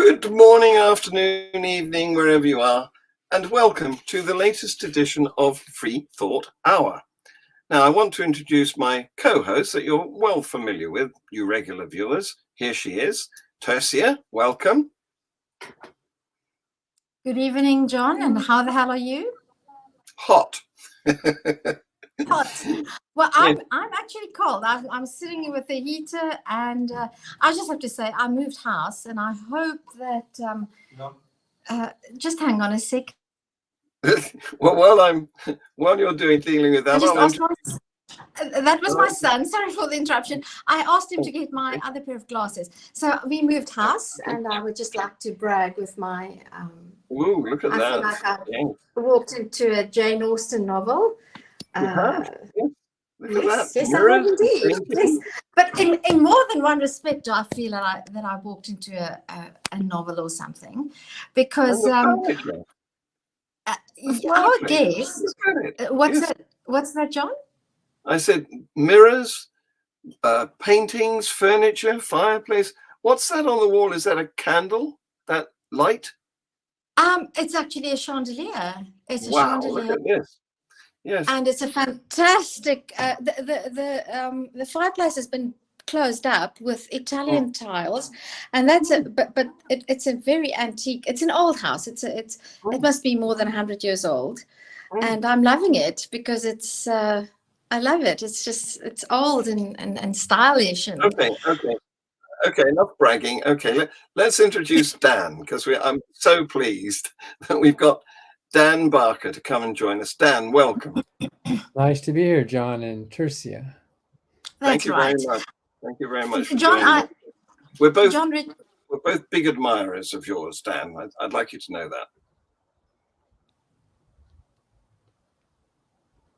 Good morning, afternoon, evening, wherever you are, and welcome to the latest edition of Free Thought Hour. Now, I want to introduce my co-host that you're well familiar with, you regular viewers. Here she is, Tercia. Welcome. Good evening, John, and how the hell are you? Hot. Hot. Well, I'm actually cold. I'm sitting with the heater, and I just have to say I moved house, and I hope that just hang on a sec. Well, while you're dealing with that, that was my son. Sorry for the interruption. I asked him to get my other pair of glasses. So we moved house, and I would just like to brag with my. Ooh, look at that! I feel like I walked into a Jane Austen novel. Look Yes, I have indeed. Yes. But in more than one respect, I feel that I walked into a novel or something, because our guest. What's that, John? I said mirrors, paintings, furniture, fireplace. What's that on the wall? Is that a candle? That light? It's actually a chandelier. It's a Look chandelier. at this. Yes. And it's a fantastic. The fireplace has been closed up with Italian tiles, and but it's a very antique. It's an old house. It must be more than 100 years old, and I'm loving it because it's. I love it. It's old and stylish. And Okay. Enough bragging. Okay, let's introduce Dan, because I'm so pleased that we've got Dan Barker to come and join us. Dan, welcome. Nice to be here, John and Tercia. Thank you very much. Thank you very much, John. We're both big admirers of yours, Dan. I'd like you to know that.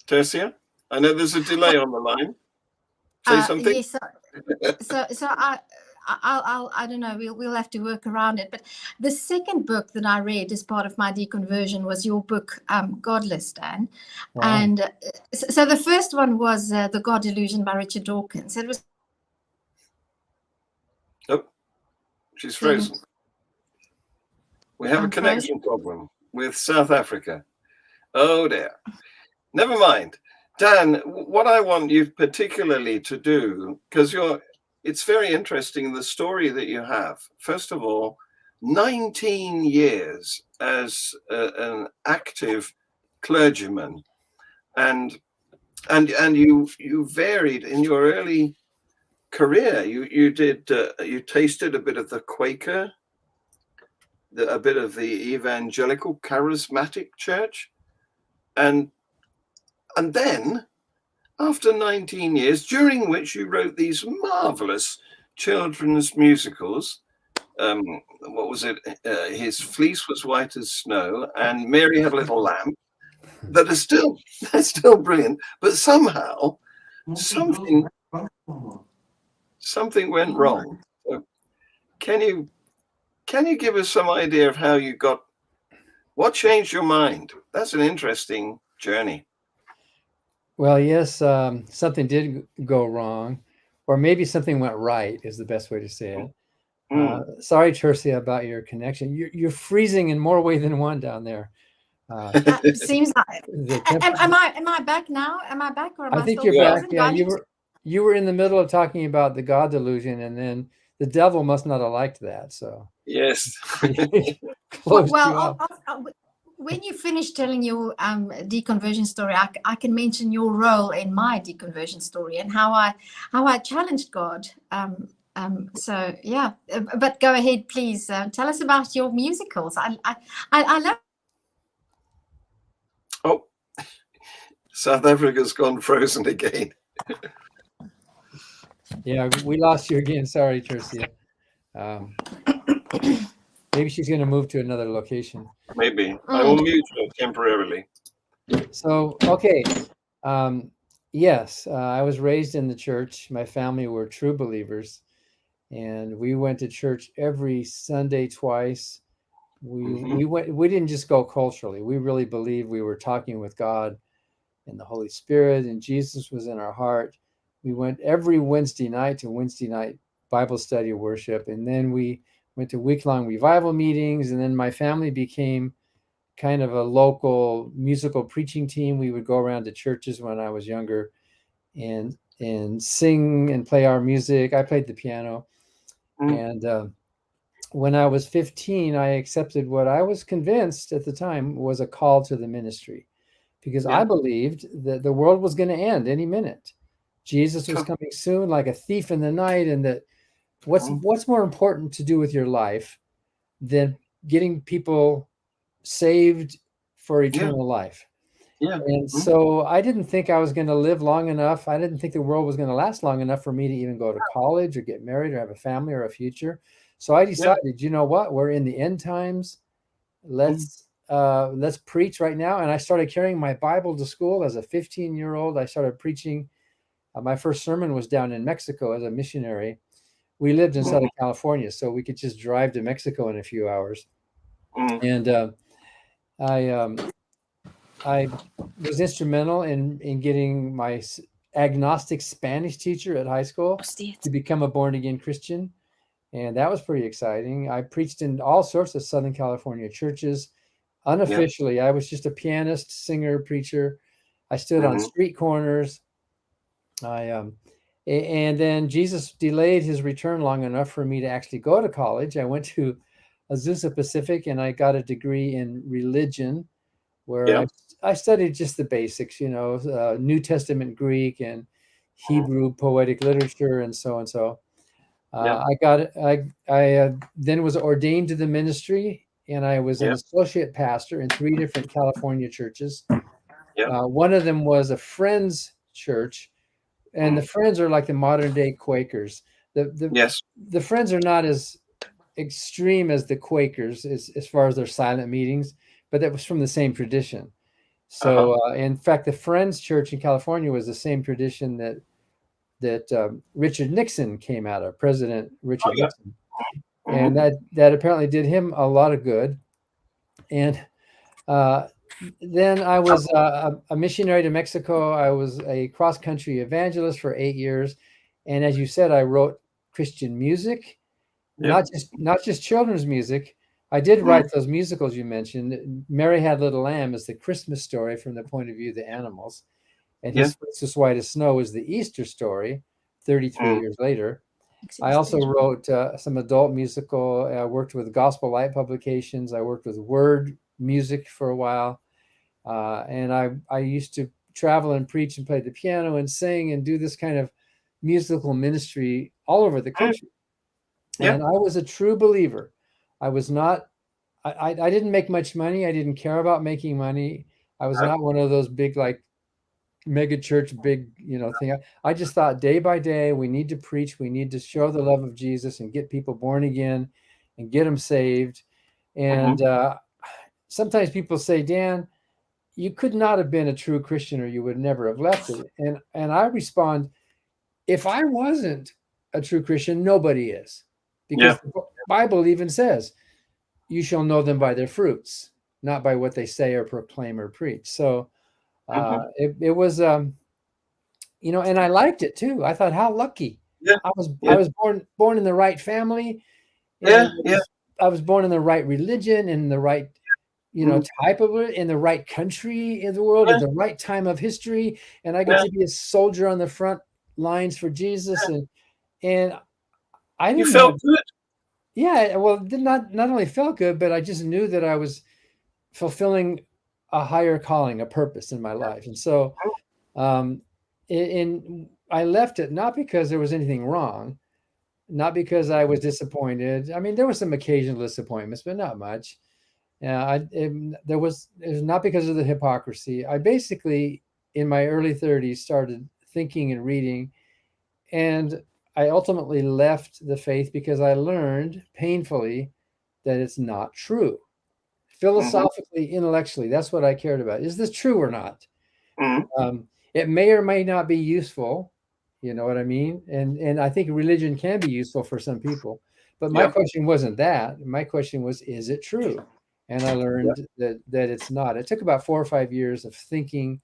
Tercia, I know there's a delay on the line. Say something. Yes, so I don't know. We'll have to work around it. But the second book that I read as part of my deconversion was your book, Godless, Dan. Wow. And so the first one was The God Delusion by Richard Dawkins. It was. Oh, she's frozen. We have a connection problem with South Africa. Oh dear. Never mind. Dan, what I want you particularly to do, because it's very interesting, the story that you have. First of all, 19 years as an active clergyman, and you varied in your early career. You tasted a bit of the Quaker, a bit of the evangelical charismatic church, and then, after 19 years, during which you wrote these marvelous children's musicals, what was it? His Fleece Was White as Snow and Mary Had a Little Lamb, that are they're still brilliant. But somehow, something went wrong. So can you give us some idea of how you what changed your mind? That's an interesting journey. Well, yes, something did go wrong, or maybe something went right is the best way to say it. Sorry, Tercia, about your connection. You're freezing in more ways than one down there. Seems like. Am I back now? Am I back, or am I think still you're back. Yeah, you were in the middle of talking about the God delusion, and then the devil must not have liked that. So yes. When you finish telling your deconversion story, I can mention your role in my deconversion story and how I challenged God. So yeah, but go ahead, please. Tell us about your musicals. I love. Oh, South Africa's gone frozen again. Yeah, we lost you again. Sorry, Tercia. Maybe she's going to move to another location. Maybe. I will mute her temporarily. So, okay. Yes, I was raised in the church. My family were true believers, and we went to church every Sunday twice. We didn't just go culturally. We really believed we were talking with God and the Holy Spirit, and Jesus was in our heart. We went every Wednesday night to Wednesday night Bible study worship, and then we went to week-long revival meetings, and then my family became kind of a local musical preaching team. We would go around to churches when I was younger and sing and play our music. I played the piano. And when I was 15, I accepted what I was convinced at the time was a call to the ministry, because I believed that the world was going to end any minute. Jesus was coming soon like a thief in the night, and that what's more important to do with your life than getting people saved for eternal life. And so I didn't think I was going to live long enough. I didn't think the world was going to last long enough for me to even go to college or get married or have a family or a future. So I decided, you know what, we're in the end times. Let's preach right now. And I started carrying my Bible to school as a 15-year-old. I started preaching. My first sermon was down in Mexico as a missionary. We lived in Southern California, so we could just drive to Mexico in a few hours. And I was instrumental in getting my agnostic Spanish teacher at high school to become a born-again Christian. And that was pretty exciting. I preached in all sorts of Southern California churches. Unofficially, I was just a pianist, singer, preacher. I stood on street corners. And then Jesus delayed his return long enough for me to actually go to college. I went to Azusa Pacific, and I got a degree in religion, where I studied just the basics, New Testament Greek and Hebrew poetic literature, and so and so. I then was ordained to the ministry, and I was an associate pastor in 3 different California churches. One of them was a Friends church, and the Friends are like the modern day Quakers. The Friends are not as extreme as the Quakers as far as their silent meetings, but that was from the same tradition. So in fact, the Friends Church in California was the same tradition that Richard Nixon came out of, President Richard Nixon. And that apparently did him a lot of good. And then I was a missionary to Mexico. I was a cross-country evangelist for 8 years. And as you said, I wrote Christian music, not just children's music. I did write those musicals you mentioned. Mary Had Little Lamb is the Christmas story from the point of view of the animals. And His Face is White as Snow is the Easter story, 33 years later. I also wrote some adult musical. I worked with Gospel Light Publications. I worked with Word Music for a while. And I used to travel and preach and play the piano and sing and do this kind of musical ministry all over the country. And I was a true believer. I was not, I didn't make much money. I didn't care about making money. I was not one of those big, like, mega church, big, thing. I just thought day by day, we need to preach. We need to show the love of Jesus and get people born again and get them saved. And sometimes people say, Dan, you could not have been a true Christian, or you would never have left it. And I respond, if I wasn't a true Christian, nobody is. Because the Bible even says, you shall know them by their fruits, not by what they say or proclaim or preach. So it was, and I liked it too. I thought, how lucky. I was born in the right family. I was born in the right religion, in the right, type of it, in the right country in the world, at the right time of history. And I got to be a soldier on the front lines for Jesus. And I didn't. You felt good. Yeah, well, not only felt good, but I just knew that I was fulfilling a higher calling, a purpose in my life. And so I left it not because there was anything wrong, not because I was disappointed. I mean, there were some occasional disappointments, but not much. It was not because of the hypocrisy. I basically, in my early 30s, started thinking and reading, and I ultimately left the faith because I learned painfully that it's not true. Philosophically, intellectually, that's what I cared about. Is this true or not? It may or may not be useful. You know what I mean? And I think religion can be useful for some people. But my question wasn't that. My question was, is it true? And I learned that it's not. It took about 4 or 5 years of thinking,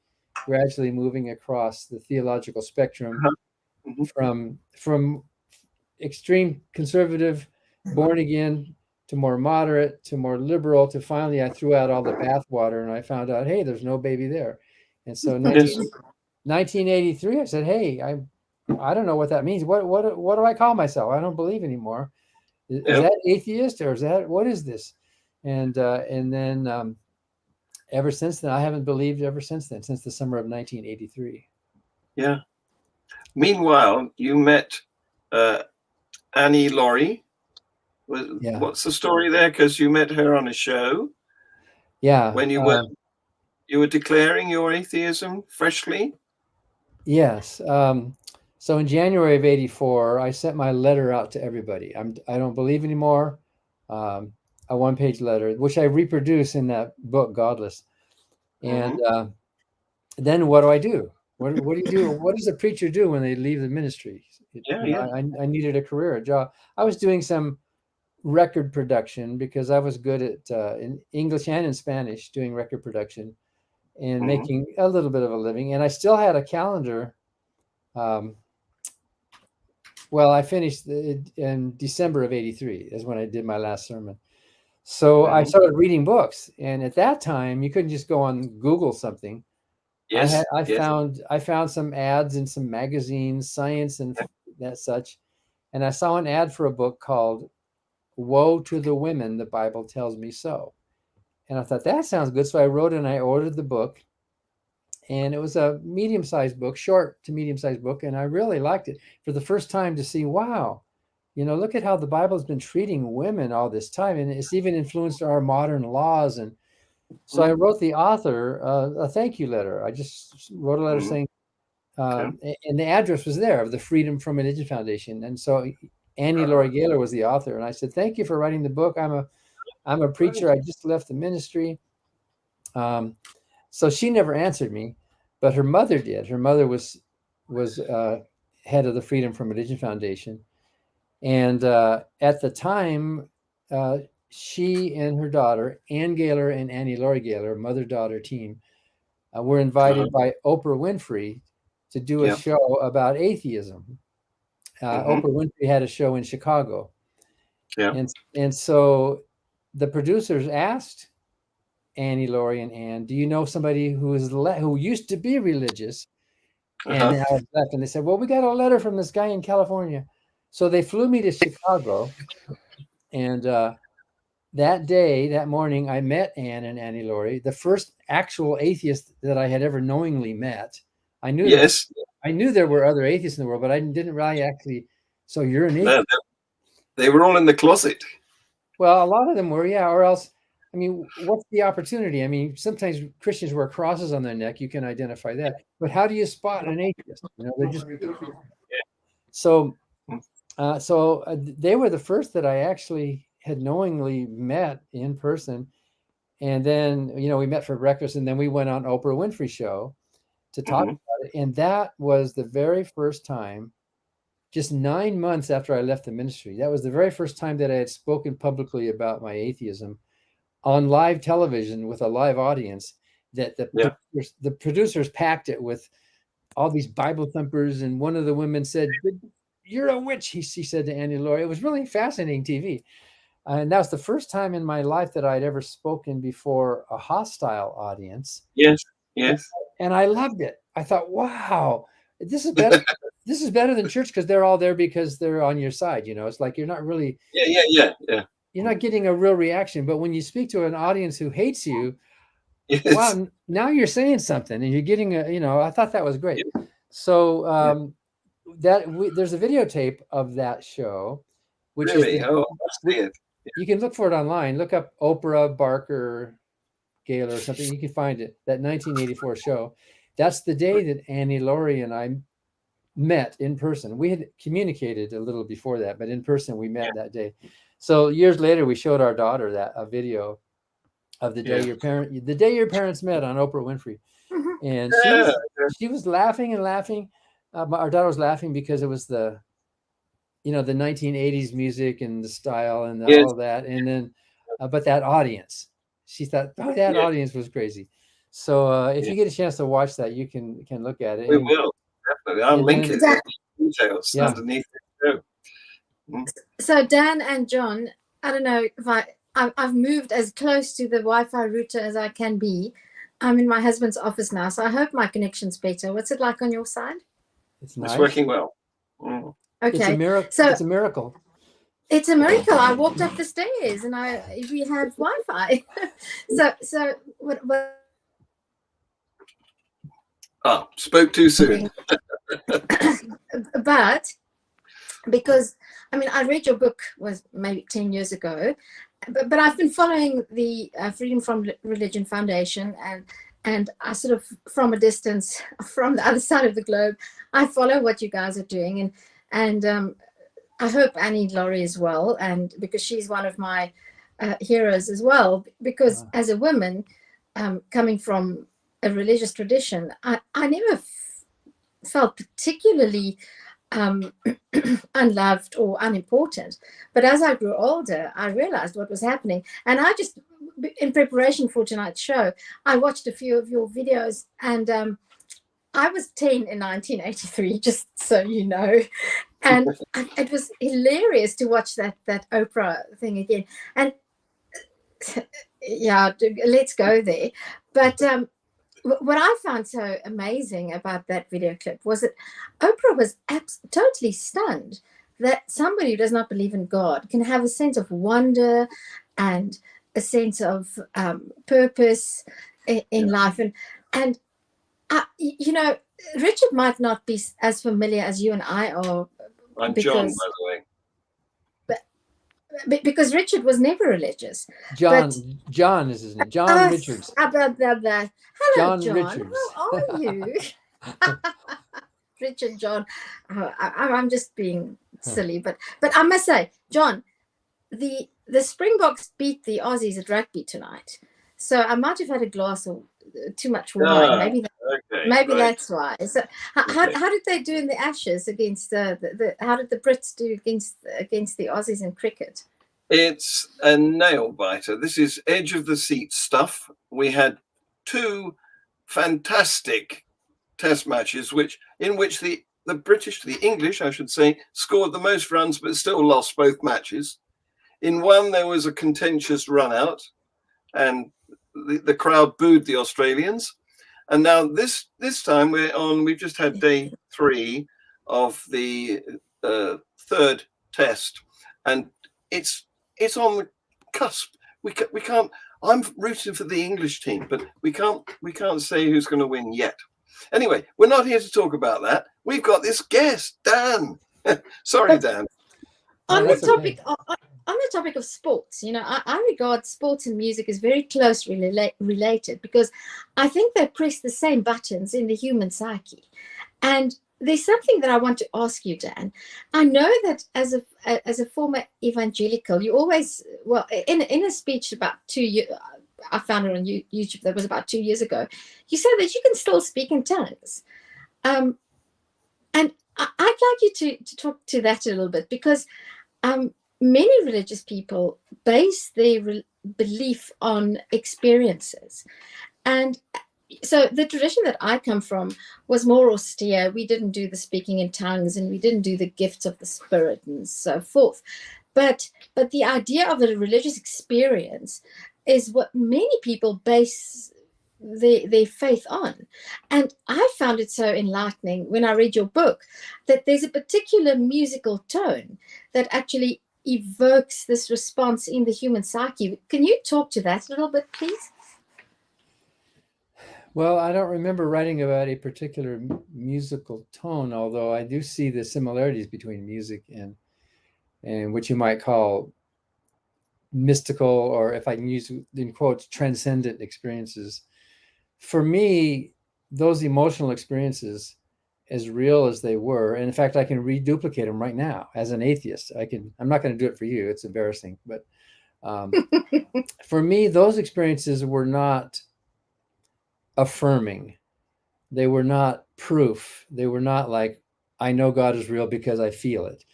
gradually moving across the theological spectrum from extreme conservative born again to more moderate to more liberal to finally I threw out all the bathwater and I found out, hey, there's no baby there. And so Yes. 1983, I said, hey, I don't know what that means. What do I call myself? I don't believe anymore. Is Yep. that atheist or is that what is this? And then ever since then, I haven't believed ever since then, since the summer of 1983. Yeah. Meanwhile, you met Annie Laurie. Yeah. What's the story there? Because you met her on a show Yeah. when you were declaring your atheism freshly. Yes. So in January of '84, I sent my letter out to everybody. I don't believe anymore. A one-page letter, which I reproduce in that book, Godless. And then what do? What do you do? What does a preacher do when they leave the ministry? I needed a career, a job. I was doing some record production because I was good at in English and in Spanish doing record production and making a little bit of a living. And I still had a calendar. Well, I finished in December of '83 is when I did my last sermon. So I started reading books, and at that time you couldn't just go on Google something. Yes. I found some ads in some magazines, Science and that such, and I saw an ad for a book called "Woe to the Women, the Bible Tells Me So," and I thought that sounds good. So I wrote and I ordered the book, and it was a medium-sized book, short to medium-sized book, and I really liked it for the first time to see, wow, look at how the Bible has been treating women all this time, and it's even influenced our modern laws. And so I wrote the author a thank you letter. I just wrote a letter saying, and the address was there of the Freedom from Religion Foundation. And so Annie Laurie Gaylor was the author, and I said, thank you for writing the book. I'm a preacher. I just left the ministry. So she never answered me, but her mother did. Her mother was head of the Freedom from Religion Foundation. And at the time, she and her daughter, Ann Gaylor and Annie Laurie Gaylor, mother-daughter team, were invited by Oprah Winfrey to do a show about atheism. Oprah Winfrey had a show in Chicago. And so the producers asked Annie Laurie and Ann, do you know somebody who used to be religious and now is left? And they said, well, we got a letter from this guy in California. So they flew me to Chicago, and that day, that morning, I met Ann and Annie Laurie, the first actual atheist that I had ever knowingly met. I knew there were other atheists in the world, but I didn't really actually. So you're an atheist? They were all in the closet. Well, a lot of them were, yeah. Or else, I mean, what's the opportunity? I mean, sometimes Christians wear crosses on their neck. You can identify that, but how do you spot an atheist? They're just so. So they were the first that I actually had knowingly met in person. And then, we met for breakfast, and then we went on Oprah Winfrey show to talk about it. And that was the very first time, just 9 months after I left the ministry, that was the very first time that I had spoken publicly about my atheism on live television with a live audience, that the producers packed it with all these Bible thumpers. And one of the women said, you're a witch, she said to Annie Laurie. It was really fascinating TV. And that was the first time in my life that I'd ever spoken before a hostile audience. Yes. And I loved it. I thought, wow, this is better. This is better than church, because they're all there because they're on your side. It's like you're not really. Yeah. You're not getting a real reaction. But when you speak to an audience who hates you, wow, now you're saying something and you're getting I thought that was great. So there's a videotape of that show, which is you can look for it online. Look up Oprah Barker Gaylor or something. You can find it. That 1984 show. That's the day that Annie Laurie and I met in person. We had communicated a little before that, but in person we met that day. So years later, we showed our daughter a video of the day your parents met on Oprah Winfrey, and she was laughing and laughing. Our daughter was laughing because it was the 1980s music and the style and all that, and then but that audience, she thought, that audience was crazy. So if you get a chance to watch that, you can look at it. We will definitely. I'll link it. Details underneath it too. So Dan and John, I don't know if I've moved as close to the Wi-Fi router as I can be. I'm in my husband's office now, so I hope my connection's better. What's it like on your side? It's nice. It's working well. Mm. Okay. It's a miracle. So it's a miracle. it's a miracle. I walked up the stairs and we had Wi-Fi. so what Spoke too soon. But because I read your book was maybe 10 years ago, but I've been following the Freedom from Religion Foundation, and I sort of from a distance, from the other side of the globe, I follow what you guys are doing, and I hope Annie Laurie as well, and because she's one of my heroes as well, because as a woman coming from a religious tradition, I never felt particularly unloved or unimportant. But as I grew older, I realized what was happening. And I just, in preparation for tonight's show, I watched a few of your videos, and I was 10 in 1983, just so you know. And it was hilarious to watch that Oprah thing again. And yeah, let's go there. But what I found so amazing about that video clip was that Oprah was totally stunned that somebody who does not believe in God can have a sense of wonder and a sense of purpose in life. And Richard might not be as familiar as you and I are. I'm John, by the way. Because Richard was never religious. John is his name. John Richards. Blah, blah, blah. Hello, John. Richards. How are you? Richard, John. I'm just being silly, but I must say, John, the Springboks beat the Aussies at rugby tonight, so I might have had a glass of too much wine. Maybe that's why. So how did they do in the Ashes against how did the Brits do against the Aussies in cricket? It's a nail biter. This is edge of the seat stuff. We had two fantastic test matches in which the English, I should say, scored the most runs but still lost both matches. In one, there was a contentious run out and the crowd booed the Australians. And now this time we've just had day 3 of the third test, and it's on the cusp. We can't. I'm rooting for the English team, but we can't say who's going to win yet. Anyway, we're not here to talk about that. We've got this guest, Dan. Sorry, Dan. On the topic of sports, I regard sports and music as very closely related, because I think they press the same buttons in the human psyche. And there's something that I want to ask you, Dan. I know that as a former evangelical, you always, well, in a speech about 2 years, I found it on YouTube, that was about 2 years ago, you said that you can still speak in tongues. And I'd like you to talk to that a little bit, because many religious people base their belief on experiences. And so the tradition that I come from was more austere. We didn't do the speaking in tongues, and we didn't do the gifts of the Spirit and so forth. But the idea of a religious experience is what many people base their faith on. And I found it so enlightening when I read your book that there's a particular musical tone that actually evokes this response in the human psyche. Can you talk to that a little bit, please? Well, I don't remember writing about a particular musical tone, although I do see the similarities between music and what you might call mystical, or if I can use in quotes, transcendent experiences. For me, those emotional experiences, as real as they were, and in fact, I can reduplicate them right now as an atheist. I'm not going to do it for you. It's embarrassing. But for me, those experiences were not affirming. They were not proof. They were not like, I know God is real because I feel it.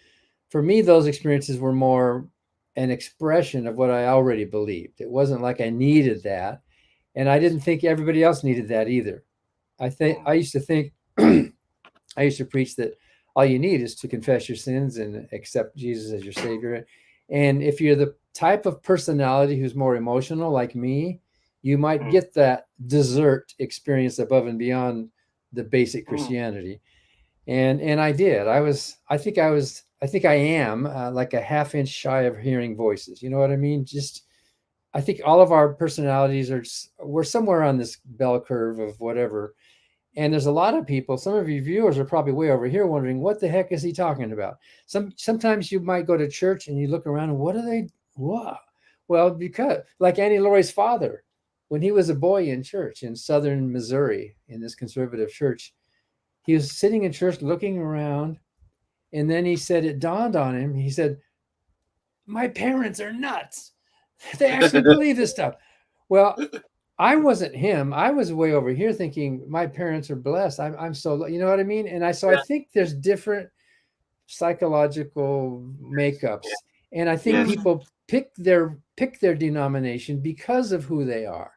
For me, those experiences were more an expression of what I already believed. It wasn't like I needed that. And I didn't think everybody else needed that either. I used to think, I used to preach that all you need is to confess your sins and accept Jesus as your Savior. And if you're the type of personality who's more emotional, like me, you might get that dessert experience above and beyond the basic Christianity. And I did. I think I am like a half inch shy of hearing voices. You know what I mean? I think all of our personalities we're somewhere on this bell curve of whatever. And there's a lot of people, some of you viewers are probably way over here wondering, what the heck is he talking about? Sometimes you might go to church and you look around and what? Well, because like Annie Laurie's father, when he was a boy in church in southern Missouri, in this conservative church, he was sitting in church looking around. And then he said, it dawned on him. He said, my parents are nuts. They actually believe this stuff. Well, I wasn't him. I was way over here thinking my parents are blessed. I'm so, you know what I mean? And I think there's different psychological makeups. And I think people pick their denomination because of who they are.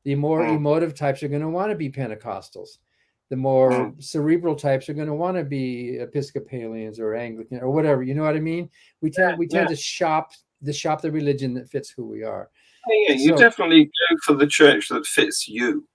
The more emotive types are going to want to be Pentecostals. The more cerebral types are going to want to be Episcopalians or Anglican or whatever. You know what I mean? We tend to shop the religion that fits who we are. Yeah, you definitely go for the church that fits you.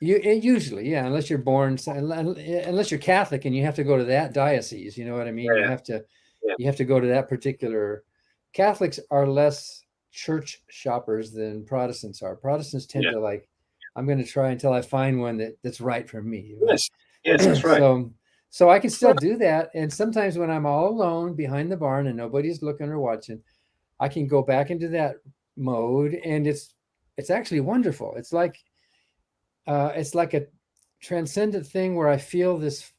Usually, yeah, unless you're born, unless you're Catholic and you have to go to that diocese. You know what I mean? You have to go to that particular. Catholics are less church shoppers than Protestants are. Protestants tend to like, I'm going to try until I find one that's right for me. Yes, that's right. So I can still do that. And sometimes when I'm all alone behind the barn and nobody's looking or watching, I can go back into that mode, and it's actually wonderful. It's like a transcendent thing where I feel this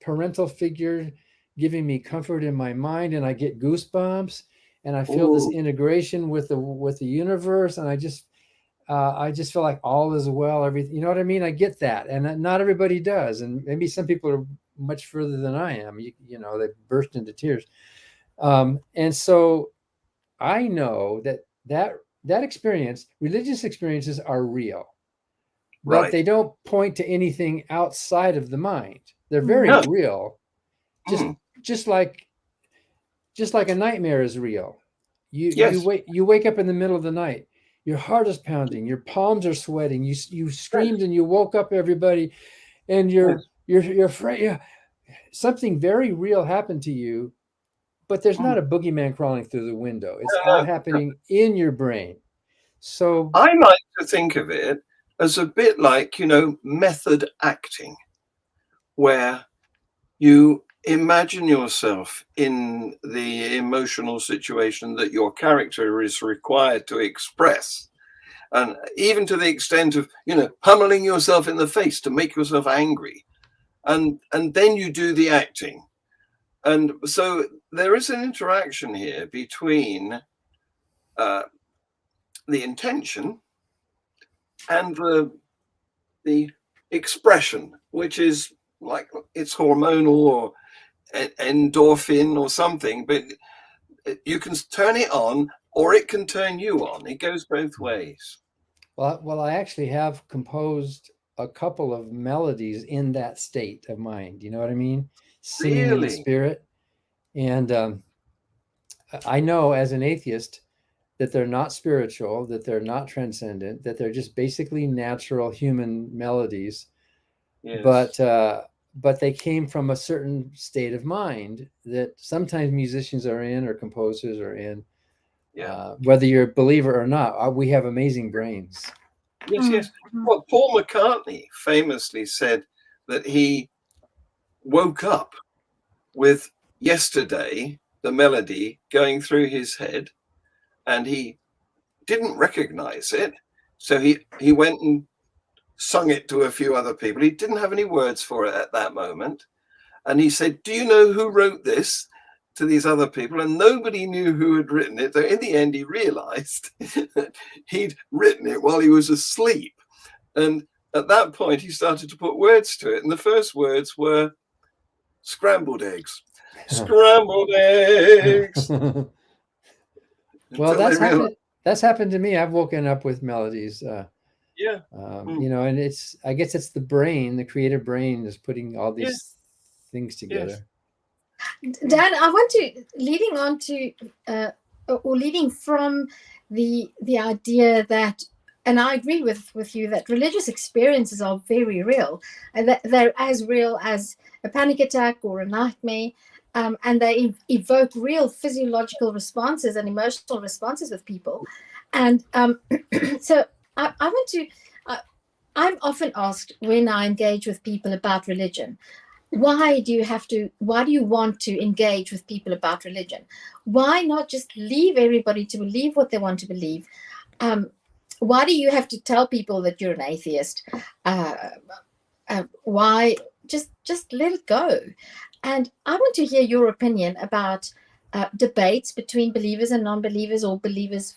parental figure giving me comfort in my mind, and I get goosebumps, and I feel this integration with the universe, and I just feel like all is well. Everything, you know what I mean? I get that, and not everybody does, and maybe some people are much further than I am. You know, they burst into tears, and so I know that experience, religious experiences are real, but they don't point to anything outside of the mind. They're very real, just like a nightmare is real. You wake up in the middle of the night, your heart is pounding, your palms are sweating, you screamed and you woke up everybody, and you're afraid. Yeah, something very real happened to you. But there's not a boogeyman crawling through the window. It's all happening in your brain. So I like to think of it as a bit like, method acting, where you imagine yourself in the emotional situation that your character is required to express. And even to the extent of, pummeling yourself in the face to make yourself angry. And then you do the acting. And so there is an interaction here between the intention and the expression, which is like it's hormonal or endorphin or something, but you can turn it on or it can turn you on. It goes both ways. Well, I actually have composed a couple of melodies in that state of mind. You know what I mean? Singing in the spirit. And I know as an atheist that they're not spiritual, that they're not transcendent, that they're just basically natural human melodies. Yes. But they came from a certain state of mind that sometimes musicians are in or composers are in. Yeah. Whether you're a believer or not, we have amazing brains. Yes. Well, Paul McCartney famously said that he woke up with Yesterday, the melody going through his head, and he didn't recognize it. So he went and sung it to a few other people. He didn't have any words for it at that moment. And he said, do you know who wrote this? To these other people, and nobody knew who had written it. So in the end, he realized that he'd written it while he was asleep. And at that point, he started to put words to it. And the first words were scrambled eggs. Scrambled eggs. Well, that's happened to me. I've woken up with melodies. And I guess it's the brain, the creative brain, is putting all these things together. Dan, I want to leading on to or leading from the idea that, and I agree with you that religious experiences are very real, and that they're as real as a panic attack or a nightmare, and they evoke real physiological responses and emotional responses with people. And so I want to. I'm often asked when I engage with people about religion, why do you want to engage with people about religion? Why not just leave everybody to believe what they want to believe? Why do you have to tell people that you're an atheist? Why just let it go? And I want to hear your opinion about debates between believers and non-believers, or believers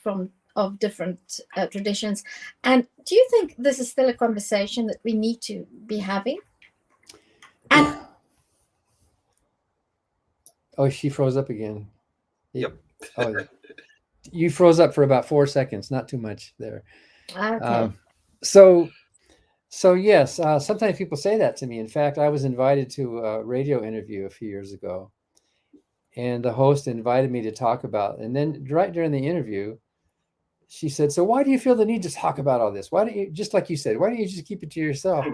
of different traditions. And do you think this is still a conversation that we need to be having? And oh, she froze up again. Yep. Oh, you froze up for about 4 seconds, not too much there. okay. So yes, sometimes people say that to me. In fact, I was invited to a radio interview a few years ago, and the host invited me to talk about, and then right during the interview, she said, "So why do you feel the need to talk about all this? Why don't you, just like you said, why don't you just keep it to yourself?"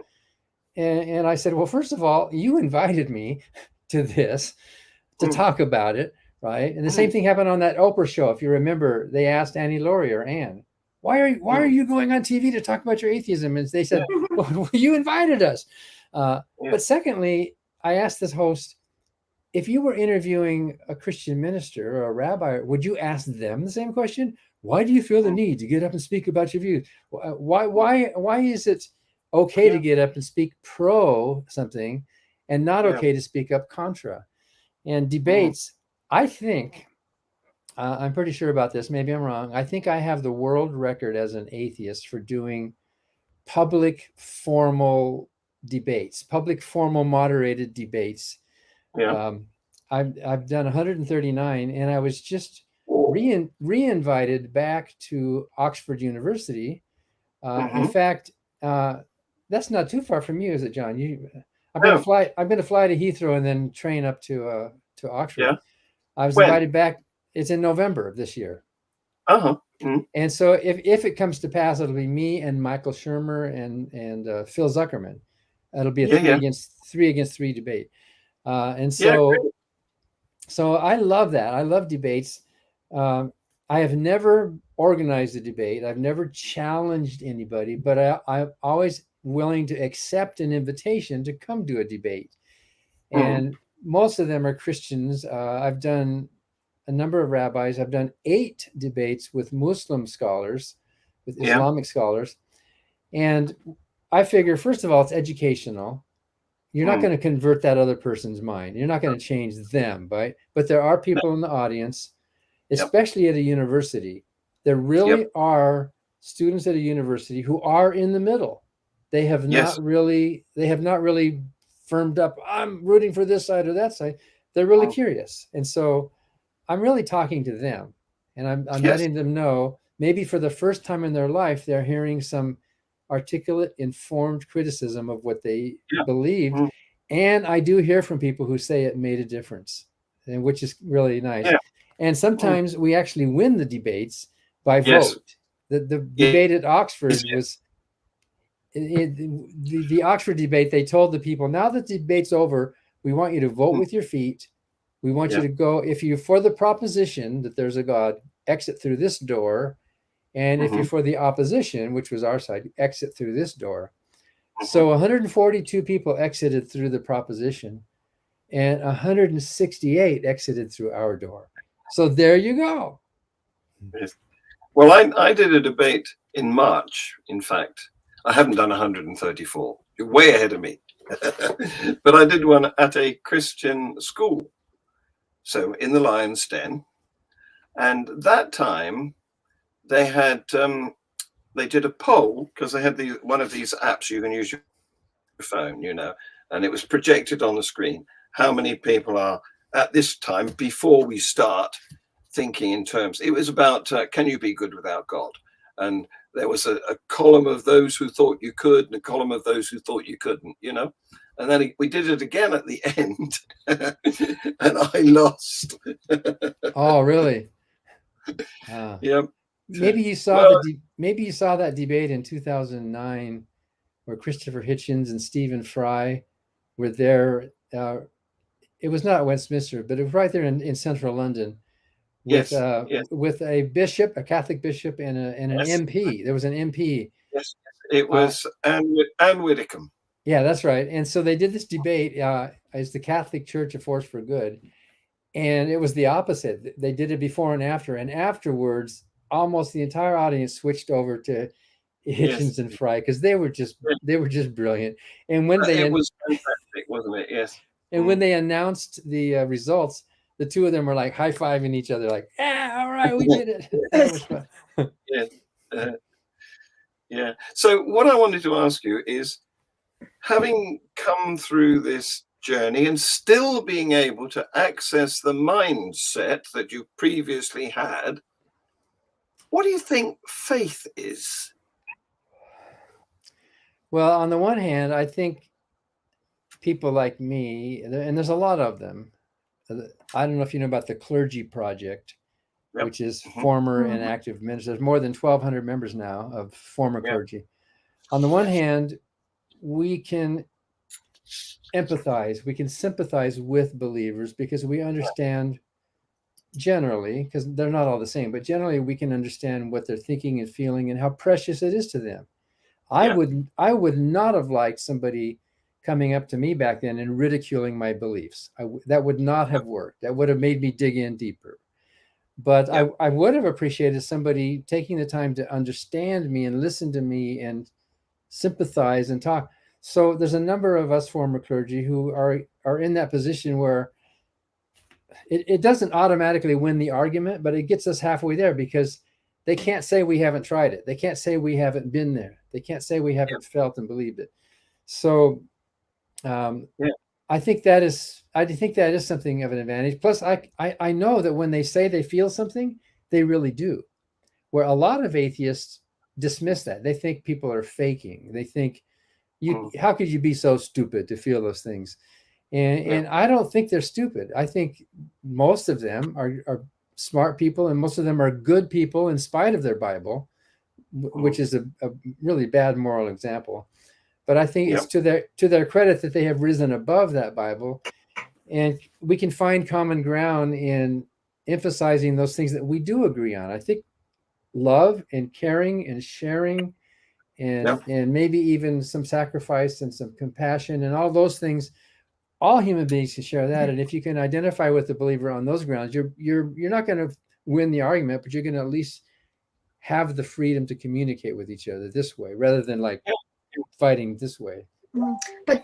And I said, "Well, first of all, you invited me to this to talk about it, right?" And the same thing happened on that Oprah show. If you remember, they asked Annie Laurie or Ann, why are you going on TV to talk about your atheism? And they said, well, you invited us. But secondly, I asked this host, if you were interviewing a Christian minister or a rabbi, would you ask them the same question? Why do you feel the need to get up and speak about your views? Why is it okay to get up and speak pro something and not okay to speak up contra? And debates, I think, I'm pretty sure about this, maybe I'm wrong, I think I have the world record as an atheist for doing public formal debates, public formal moderated debates. I've done 139, and I was just re-invited back to Oxford University. In fact, that's not too far from you, is it, John? I'm going to fly to Heathrow and then train up to Oxford. I was invited back. It's in November of this year. And so if it comes to pass, it'll be me and Michael Shermer and Phil Zuckerman. It'll be a 3 against 3 debate. And so I love that. I love debates. I have never organized a debate. I've never challenged anybody, but I'm always willing to accept an invitation to come to a debate. And most of them are Christians. I've done a number of rabbis. I've done 8 debates with Muslim scholars, with Islamic scholars. And I figure, first of all, it's educational. You're not going to convert that other person's mind. You're not going to change them, right? But there are people in the audience, especially at a university. There really are students at a university who are in the middle. They have not really firmed up, I'm rooting for this side or that side. They're really curious. And so I'm really talking to them, and I'm letting them know, maybe for the first time in their life, they're hearing some articulate, informed criticism of what they believed. And I do hear from people who say it made a difference, and which is really nice. And sometimes we actually win the debates by vote. The debate at Oxford was the Oxford debate. They told the people, now that the debate's over, we want you to vote with your feet. We want you to go, if you're for the proposition that there's a God, exit through this door. And if you're for the opposition, which was our side, exit through this door. So 142 people exited through the proposition, and 168 exited through our door. So there you go. Well, I did a debate in March, in fact. I haven't done 134. You're way ahead of me. But I did one at a Christian school. So in the Lion's Den. And that time they had, they did a poll, because they had one of these apps you can use your phone, and it was projected on the screen. How many people are at this time, before we start, thinking in terms, it was about, can you be good without God? And there was a column of those who thought you could, and a column of those who thought you couldn't, And then we did it again at the end, and I lost. Oh, really? Uh, Yeah. maybe you saw Well, maybe you saw that debate in 2009 where Christopher Hitchens and Stephen Fry were there. It was not at Westminster, but it was right there in central London with yes, yes, with a bishop, a Catholic bishop, and an yes, MP. There was an MP. yes. It Uh, was Anne Widdecombe. yeah, that's right. And so they did this debate. Is the Catholic Church a force for good? And it was the opposite. They did it before and after, and afterwards, almost the entire audience switched over to Yes, Hitchens and Fry because they were just brilliant. And when it was fantastic, wasn't it? Yes. when they announced the results, the two of them were like high-fiving each other, like, "Yeah, all right, we did it." That was fun. Yes. Yeah. So what I wanted to ask you is, having come through this journey and still being able to access the mindset that you previously had, what do you think faith is? Well, on the one hand, I think people like me, and there's a lot of them. I don't know if you know about the Clergy Project, Yep. which is Mhm. former and active ministers. There's more than 1,200 members now of former Yeah. clergy. On the one hand, we can empathize, we can sympathize with believers because we understand generally, because they're not all the same, but generally we can understand what they're thinking and feeling and how precious it is to them. I Yeah. would not have liked somebody coming up to me back then and ridiculing my beliefs. That would not have worked. That would have made me dig in deeper. But Yeah. I would have appreciated somebody taking the time to understand me and listen to me and sympathize and talk. So there's a number of us former clergy who are in that position where it doesn't automatically win the argument, but it gets us halfway there because they can't say we haven't tried it. They can't say we haven't been there. They can't say we haven't felt and believed it. So I think that is something of an advantage. Plus, I know that when they say they feel something, they really do. Where a lot of atheists dismiss that. They think people are faking. They think how could you be so stupid to feel those things? And I don't think they're stupid. I think most of them are smart people, and most of them are good people in spite of their Bible, which is a really bad moral example. But I think it's to their credit that they have risen above that Bible, and we can find common ground in emphasizing those things that we do agree on. I think love and caring and sharing and maybe even some sacrifice and some compassion and all those things, all human beings can share that. And if you can identify with the believer on those grounds, you're not going to win the argument, but you're going to at least have the freedom to communicate with each other this way rather than like fighting this way. But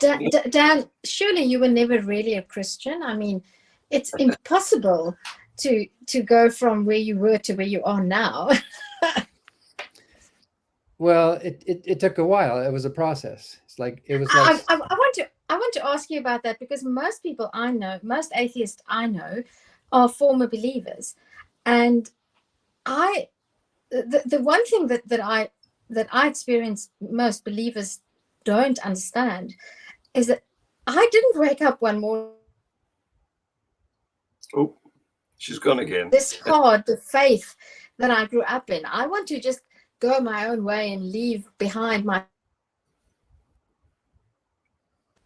Dan, surely you were never really a Christian. I mean, it's impossible to go from where you were to where you are now. Well, it took a while. It was a process. It's like it was like I want to ask you about that because most people I know, most atheists I know, are former believers, and the one thing that I experience most believers don't understand is that I didn't wake up one morning. Oh, she's gone again. Discard the faith that I grew up in. I want to just go my own way and leave behind my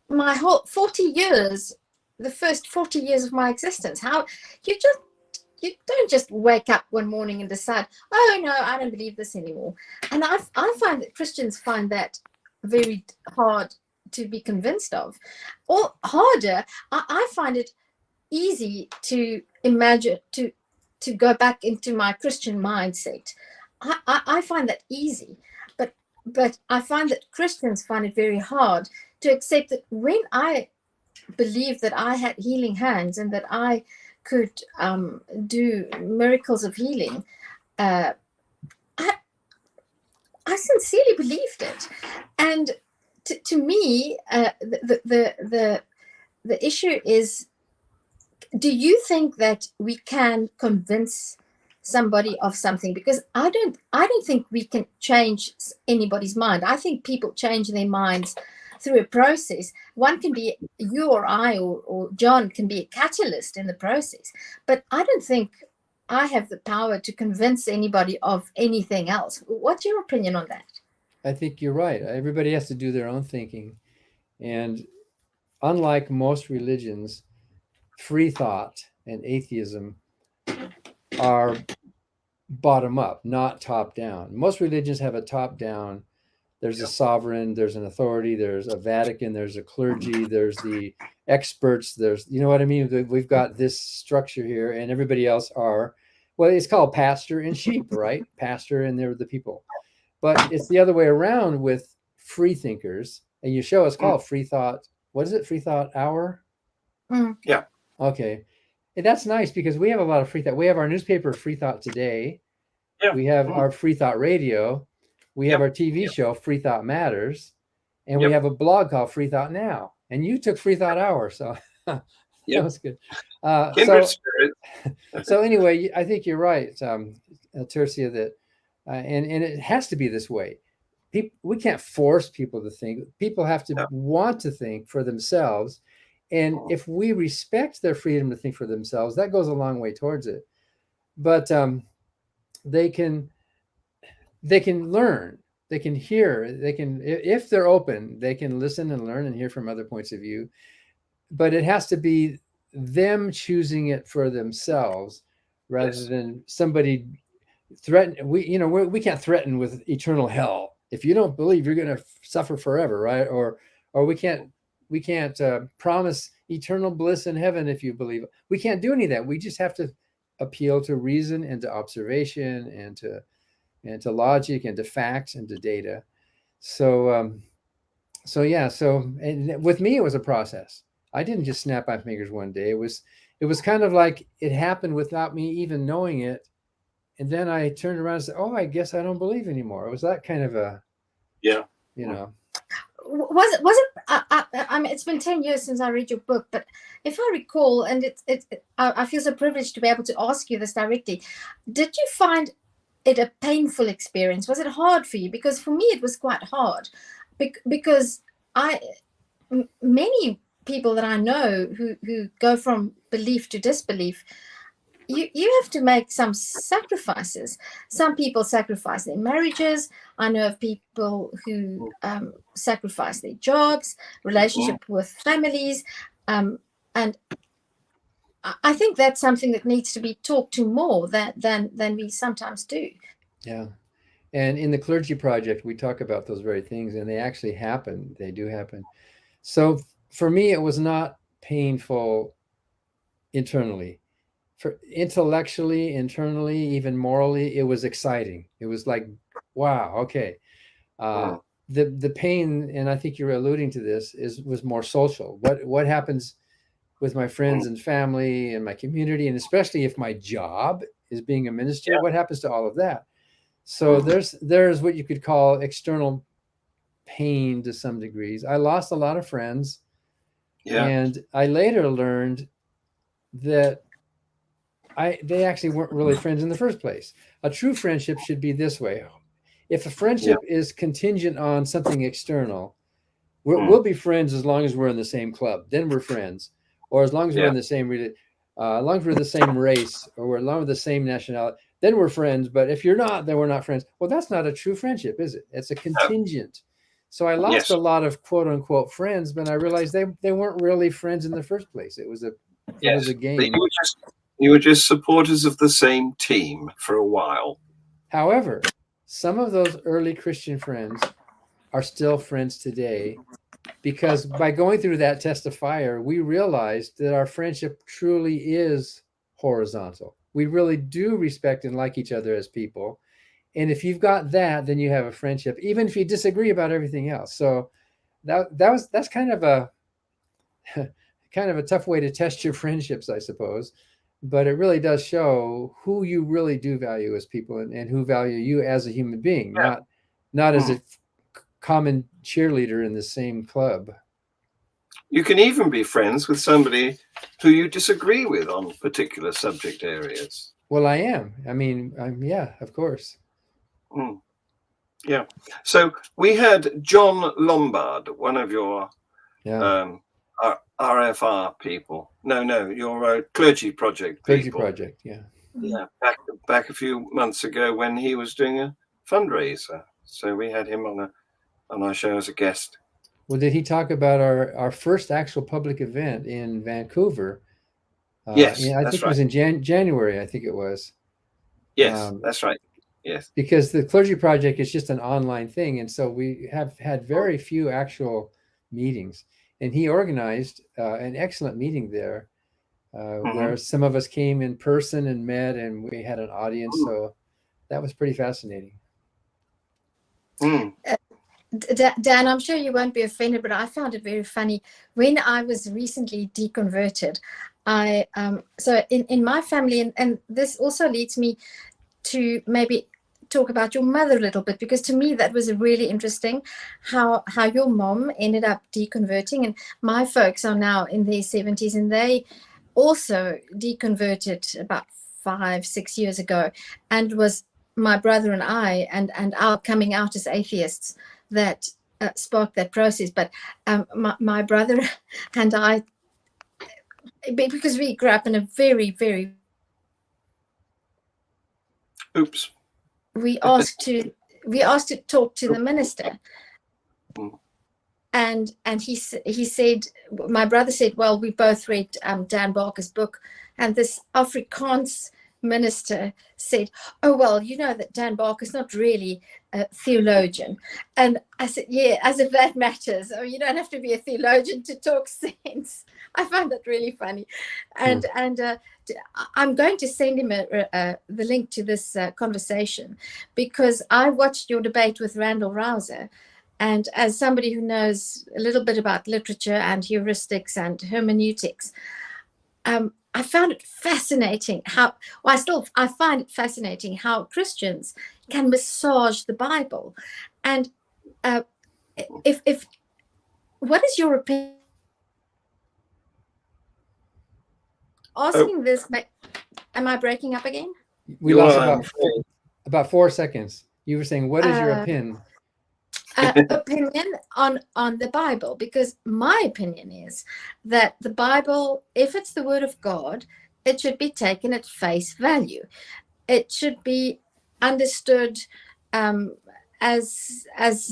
whole 40 years, the first 40 years of my existence. How you don't just wake up one morning and decide, oh no, I don't believe this anymore. And I find that Christians find that very hard to be convinced of. Or harder, I find it easy to imagine to go back into my Christian mindset. I find that easy, but I find that Christians find it very hard to accept that when I believed that I had healing hands and that I could do miracles of healing, I sincerely believed it. And to me, the issue is, do you think that we can convince somebody of something? Because I don't think we can change anybody's mind. I think people change their minds through a process. One can be, you or I or John can be a catalyst in the process, but I don't think I have the power to convince anybody of anything else. What's your opinion on that? I think you're right. Everybody has to do their own thinking. And unlike most religions, free thought and atheism are bottom up, not top down. Most religions have a top down. There's a sovereign, there's an authority, there's a Vatican, there's a clergy, there's the experts, there's, you know what I mean? We've got this structure here, and everybody else are, well, it's called pastor and sheep, right? Pastor, and they're the people. But it's the other way around with free thinkers. And your show is called Free Thought. What is it? Free Thought Hour? Yeah. Okay. And that's nice because we have a lot of free thought. We have our newspaper, Free Thought Today. Yeah. We have our Free Thought Radio. We have our TV show, Free Thought Matters. And we have a blog called Free Thought Now. And you took Free Thought Hour. So that was good. Kindred spirit. So anyway, I think you're right, Tercia, that and it has to be this way. We can't force people to think. People have to want to think for themselves. And if we respect their freedom to think for themselves, that goes a long way towards it. But they can learn, they can hear, they can, if they're open, they can listen and learn and hear from other points of view. But it has to be them choosing it for themselves rather than somebody threaten. We can't threaten with eternal hell. If you don't believe, you're going to suffer forever, right? Or we can't promise eternal bliss in heaven if you believe. We can't do any of that. We just have to appeal to reason and to observation and to logic and to facts and to data. So and with me, it was a process. I didn't just snap my fingers one day. It was kind of like it happened without me even knowing it. And then I turned around and said, "Oh, I guess I don't believe anymore." It was that kind of a, Was it? I mean, it's been 10 years since I read your book, but if I recall, and I feel so privileged to be able to ask you this directly. Did you find it a painful experience? Was it hard for you? Because for me, it was quite hard, because many people that I know who go from belief to disbelief, you have to make some sacrifices. Some people sacrifice their marriages. I know of people who sacrifice their jobs, relationship with families, and I think that's something that needs to be talked to more than we sometimes do. Yeah. And in the Clergy Project, we talk about those very things, and they actually happen. They do happen. So for me, it was not painful internally. For intellectually, internally, even morally, it was exciting. It was like, wow, okay. The pain, and I think you're alluding to this, was more social. What happens with my friends and family and my community, and especially if my job is being a minister, what happens to all of that? So there's what you could call external pain to some degrees. I lost a lot of friends, and I later learned that they actually weren't really friends in the first place. A true friendship should be this way. If a friendship is contingent on something external, we'll be friends as long as we're in the same club. Then we're friends. Or as long as we're in the same, as long as we're the same race, or we're along with the same nationality, then we're friends. But if you're not, then we're not friends. Well, that's not a true friendship, is it? It's a contingent. So I lost a lot of quote unquote friends, but I realized they weren't really friends in the first place. It was a game. You were just supporters of the same team for a while. However, some of those early Christian friends are still friends today, because by going through that test of fire, we realized that our friendship truly is horizontal. We really do respect and like each other as people. And if you've got that, then you have a friendship, even if you disagree about everything else. So that's kind of a tough way to test your friendships, I suppose. But it really does show who you really do value as people, and who value you as a human being, not as a common cheerleader in the same club. You can even be friends with somebody who you disagree with on particular subject areas. Well, I am. I mean, yeah, of course. Yeah. So we had John Lombard, one of your Yeah. RFR people. No, your Clergy Project Clergy people. Project. Yeah. Yeah, back a few months ago when he was doing a fundraiser. So we had him on our show as a guest. Well, did he talk about our first actual public event in Vancouver? Yes, I that's think it was right. in January. I think it was. Yes, that's right. Yes. Because the Clergy Project is just an online thing, and so we have had very few actual meetings. And he organized an excellent meeting there, where some of us came in person and met, and we had an audience. So that was pretty fascinating. Mm. Dan, I'm sure you won't be offended, but I found it very funny. When I was recently deconverted, so in my family, and this also leads me to maybe talk about your mother a little bit, because to me that was really interesting how your mom ended up deconverting. And my folks are now in their 70s, and they also deconverted about 5-6 years ago, and was my brother and I and our coming out as atheists that sparked that process. But my brother and I, because we grew up in a very, very, Oops. we asked to talk to the minister, and he said, my brother said, well, we both read Dan Barker's book, and this Afrikaans minister said, oh, well, you know that Dan Barker's not really a theologian. And I said, yeah, as if that matters. Oh, you don't have to be a theologian to talk sense. I found that really funny. And I'm going to send him the link to this conversation, because I watched your debate with Randall Rouser. And as somebody who knows a little bit about literature and heuristics and hermeneutics, I found it fascinating how, I find it fascinating how Christians can massage the Bible. And if what is your opinion? Asking this, am I breaking up again? We lost about 4 seconds. You were saying, what is your opinion? Opinion on the Bible, because my opinion is that the Bible, if it's the word of God, it should be taken at face value. It should be understood as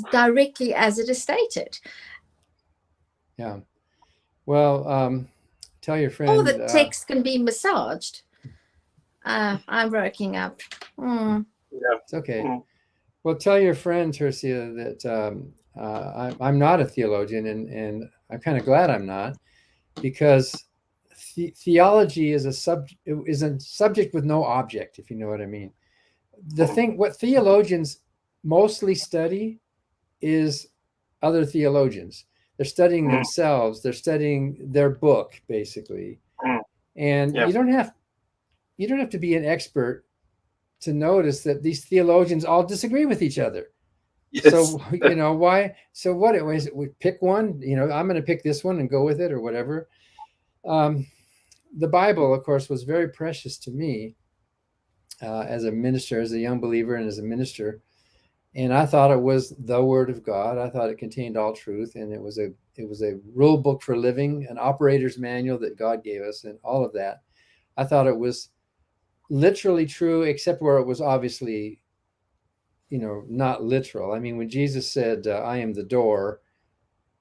directly as it is stated. Yeah. Well, tell your friend. Or the text can be massaged. I'm breaking up. Yeah, it's okay. Well, tell your friend, Tercia, that I'm not a theologian, and I'm kind of glad I'm not, because theology is a subject with no object, if you know what I mean. What theologians mostly study is other theologians. They're studying themselves. They're studying their book, basically. And you don't have to be an expert to notice that these theologians all disagree with each other. Yes. So, why? So what it was, we pick one, I'm going to pick this one and go with it or whatever. The Bible, of course, was very precious to me as a minister, as a young believer and as a minister. And I thought it was the Word of God. I thought it contained all truth. And it was a rule book for living, an operator's manual that God gave us, and all of that. I thought it was literally true, except where it was obviously, not literal. I mean, when Jesus said, I am the door,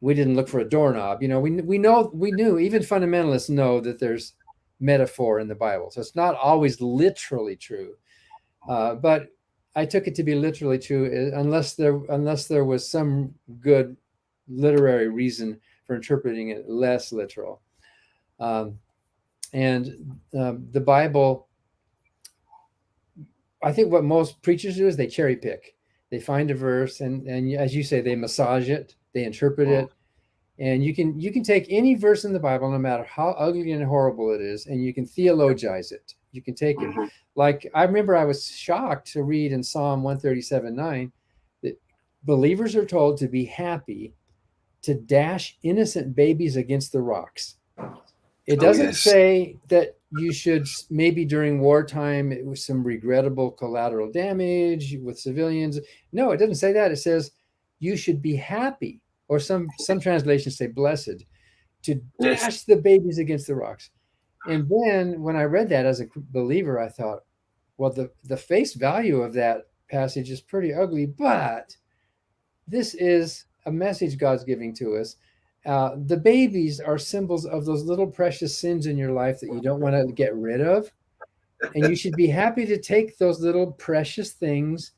we didn't look for a doorknob. We knew, even fundamentalists know that there's metaphor in the Bible. So it's not always literally true. But I took it to be literally true, unless there was some good literary reason for interpreting it less literal. And the Bible, I think what most preachers do is they cherry pick. They find a verse, and as you say, they massage it, they interpret it. And you can take any verse in the Bible, no matter how ugly and horrible it is, and you can theologize it. You can take it. Like, I remember I was shocked to read in Psalm 137:9 that believers are told to be happy to dash innocent babies against the rocks. It doesn't say that you should maybe during wartime, it was some regrettable collateral damage with civilians. No, it doesn't say that. It says you should be happy, or some translations say blessed, to Yes. dash the babies against the rocks. And then when I read that as a believer, I thought, well, the face value of that passage is pretty ugly, but this is a message God's giving to us. The babies are symbols of those little precious sins in your life that you don't want to get rid of. And you should be happy to take those little precious things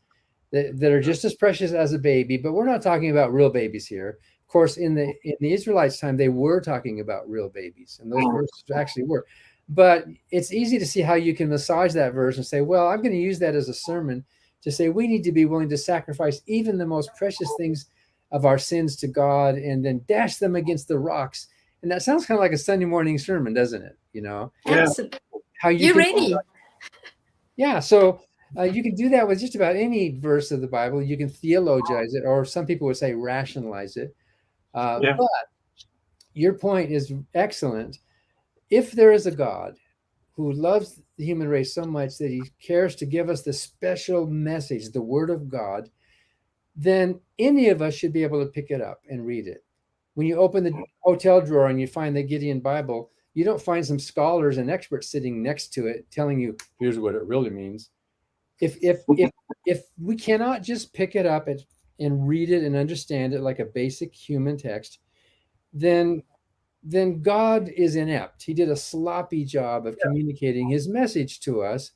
that are just as precious as a baby, but we're not talking about real babies here. Of course, in the Israelites' time, they were talking about real babies, and those verses actually were. But it's easy to see how you can massage that verse and say, well, I'm going to use that as a sermon to say we need to be willing to sacrifice even the most precious things of our sins to God and then dash them against the rocks. And that sounds kind of like a Sunday morning sermon, doesn't it? You know, Yeah. how You're ready. Yeah. So you can do that with just about any verse of the Bible. You can theologize it, or some people would say rationalize it. Yeah. But your point is excellent. If there is a God who loves the human race so much that he cares to give us the special message, the word of God, then any of us should be able to pick it up and read it. When you open the hotel drawer and you find the Gideon Bible, you don't find some scholars and experts sitting next to it telling you, here's what it really means. If we cannot just pick it up and read it and understand it like a basic human text, then God is inept. He did a sloppy job of communicating his message to us,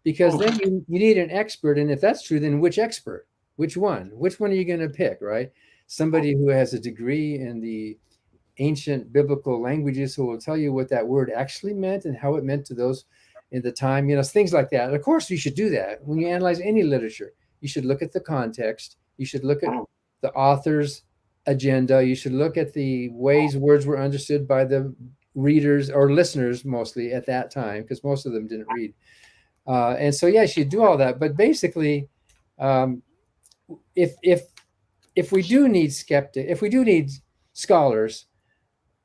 because then you need an expert. And if that's true, then which expert? Which one? Which one are you going to pick, right? Somebody who has a degree in the ancient biblical languages who will tell you what that word actually meant and how it meant to those in the time, things like that. And of course, you should do that. When you analyze any literature, you should look at the context. You should look at the author's agenda. You should look at the ways words were understood by the readers or listeners mostly at that time, because most of them didn't read. And so, yeah, you should do all that. But basically, if we do need if we do need scholars,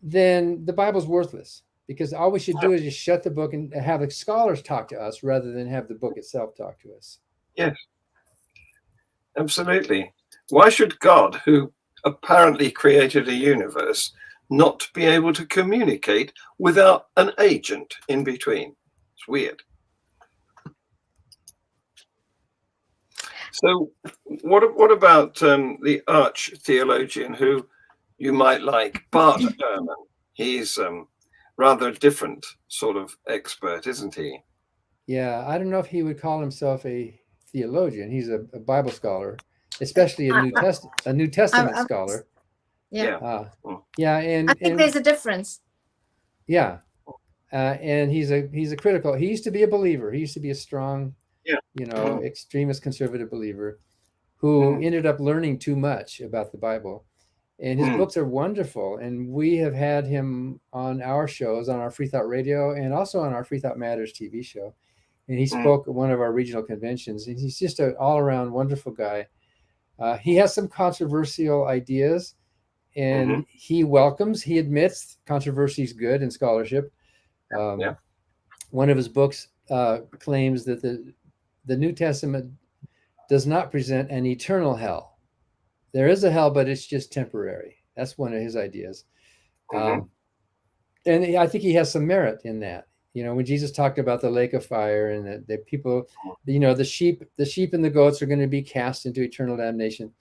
then the Bible's worthless, because all we should do is just shut the book and have the scholars talk to us rather than have the book itself talk to us. Yes, absolutely. Why should God, who apparently created a universe, not be able to communicate without an agent in between? It's weird. So what about the arch theologian who you might like, Bart Ehrman? He's rather a different sort of expert, isn't he? Yeah, I don't know if he would call himself a theologian. He's a Bible scholar, especially a New Testament scholar. Yeah. And I think there's a difference. Yeah. And he's a critical. He used to be a believer. He used to be a strong, extremist conservative believer who ended up learning too much about the Bible. And his books are wonderful. And we have had him on our shows, on our Free Thought Radio, and also on our Free Thought Matters TV show. And he spoke at one of our regional conventions. And he's just an all-around wonderful guy. He has some controversial ideas, and he admits controversy is good in scholarship. One of his books claims that the New Testament does not present an eternal hell. There is a hell, but it's just temporary. That's one of his ideas. And I think he has some merit in that. When Jesus talked about the lake of fire and the people, the sheep and the goats are going to be cast into eternal damnation.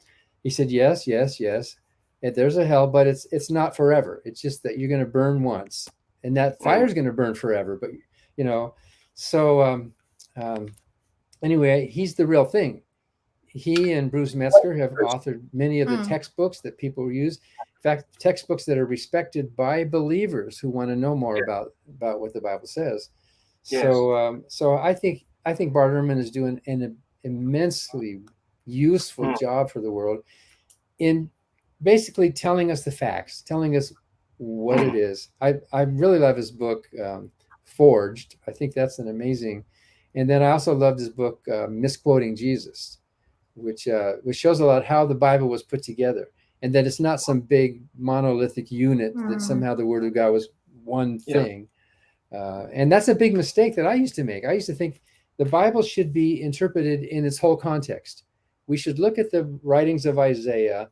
He said, yes. There's a hell, but it's not forever. It's just that you're going to burn once, and that fire is going to burn forever. But, anyway, he's the real thing. He and Bruce Metzger have authored many of the textbooks that people use. In fact, textbooks that are respected by believers who want to know more about what the Bible says. Yes. So I think Bart Ehrman is doing an immensely useful job for the world in basically telling us the facts, telling us what it is. I really love his book, Forged. I think that's an amazing. And then I also loved his book, Misquoting Jesus, which shows a lot how the Bible was put together, and that it's not some big monolithic unit that somehow the Word of God was one thing, And that's a big mistake that I used to make. I used to think the Bible should be interpreted in its whole context. We should look at the writings of Isaiah,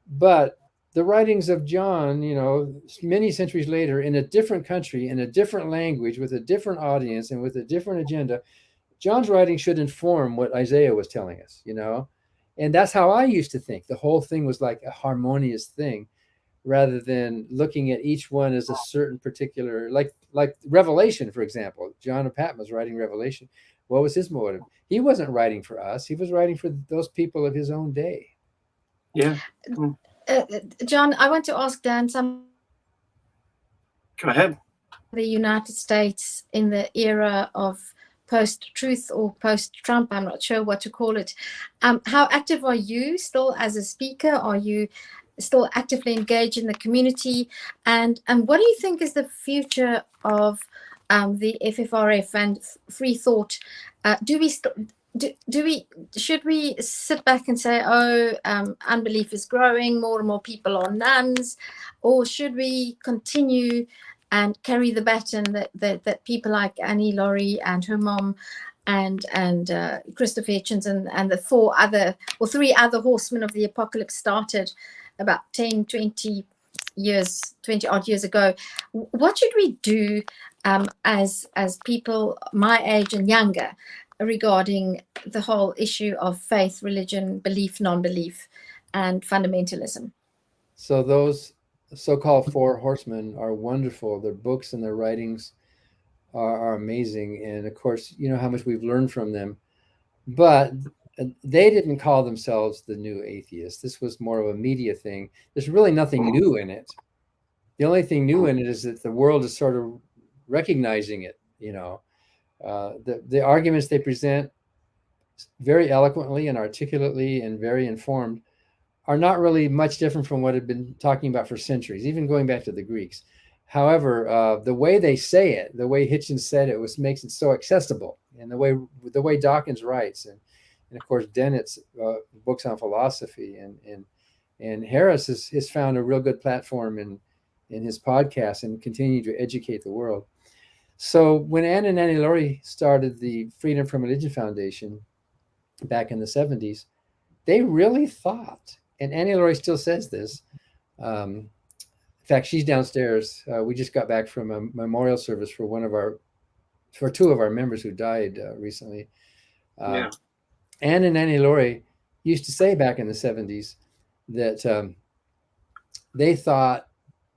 but the writings of John, many centuries later in a different country, in a different language, with a different audience and with a different agenda, John's writing should inform what Isaiah was telling us, And that's how I used to think. The whole thing was like a harmonious thing, rather than looking at each one as a certain particular, like Revelation, for example. John of Patmos writing Revelation. What was his motive? He wasn't writing for us. He was writing for those people of his own day. Yeah. John, I want to ask Dan some. Go ahead. The United States in the era of post-truth or post-Trump, I'm not sure what to call it. How active are you still as a speaker? Are you still actively engaged in the community? And what do you think is the future of the FFRF and free thought? Should we sit back and say, unbelief is growing, more and more people are nuns, or should we continue and carry the baton that people like Annie Laurie and her mom and Christopher Hitchens and the three other horsemen of the apocalypse started about 20 odd years ago? What should we do as people my age and younger regarding the whole issue of faith, religion, belief, non-belief, and fundamentalism? So those so-called four horsemen are wonderful. Their books and their writings are amazing. And of course, you know how much we've learned from them. But they didn't call themselves the new atheists. This was more of a media thing. There's really nothing new in it. The only thing new in it is that the world is sort of recognizing it, The arguments they present very eloquently and articulately and very informed are not really much different from what had been talking about for centuries, even going back to the Greeks. However, the way they say it, the way Hitchens said it, makes it so accessible, and the way Dawkins writes, and of course Dennett's books on philosophy, and Harris has found a real good platform in his podcast and continue to educate the world. So when Anne and Annie Laurie started the Freedom from Religion Foundation back in the 70s, they really thought, and Annie Laurie still says this. In fact, she's downstairs. We just got back from a memorial service for two of our members who died recently. Anne and Annie Laurie used to say back in the 70s that they thought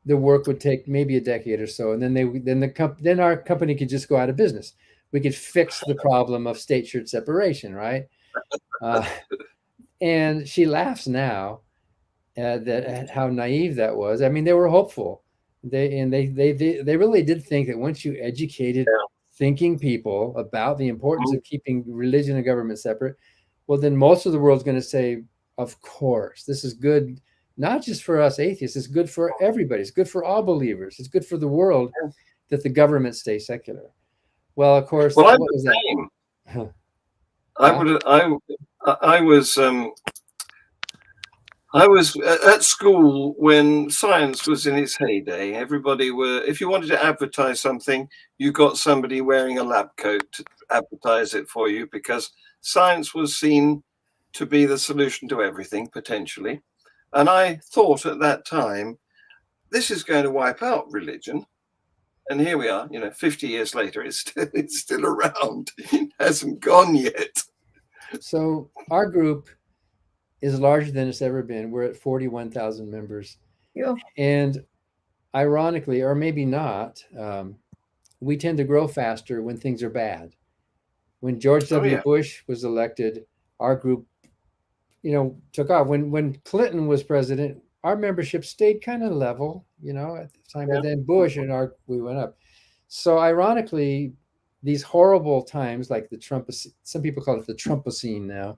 the work would take maybe a decade or so, and then our company could just go out of business. We could fix the problem of state-church separation, right? And she laughs now at how naive that was. I mean, they were hopeful. They really did think that once you educated thinking people about the importance of keeping religion and government separate, well, then most of the world's going to say, of course, this is good, not just for us atheists, it's good for everybody. It's good for all believers. It's good for the world that the government stay secular. Well, of course, well, what was that? I was at school when science was in its heyday. If you wanted to advertise something, you got somebody wearing a lab coat to advertise it for you, because science was seen to be the solution to everything, potentially. And I thought at that time, this is going to wipe out religion. And here we are, 50 years later, it's still around. It hasn't gone yet. So our group is larger than it's ever been. We're at 41,000 members. Yeah. And ironically, or maybe not, we tend to grow faster when things are bad. When George W. Bush was elected, our group, took off. When Clinton was president, our membership stayed kind of level, at the time. But then Bush we went up. So ironically, these horrible times like the Trump, some people call it the Trumpocene now,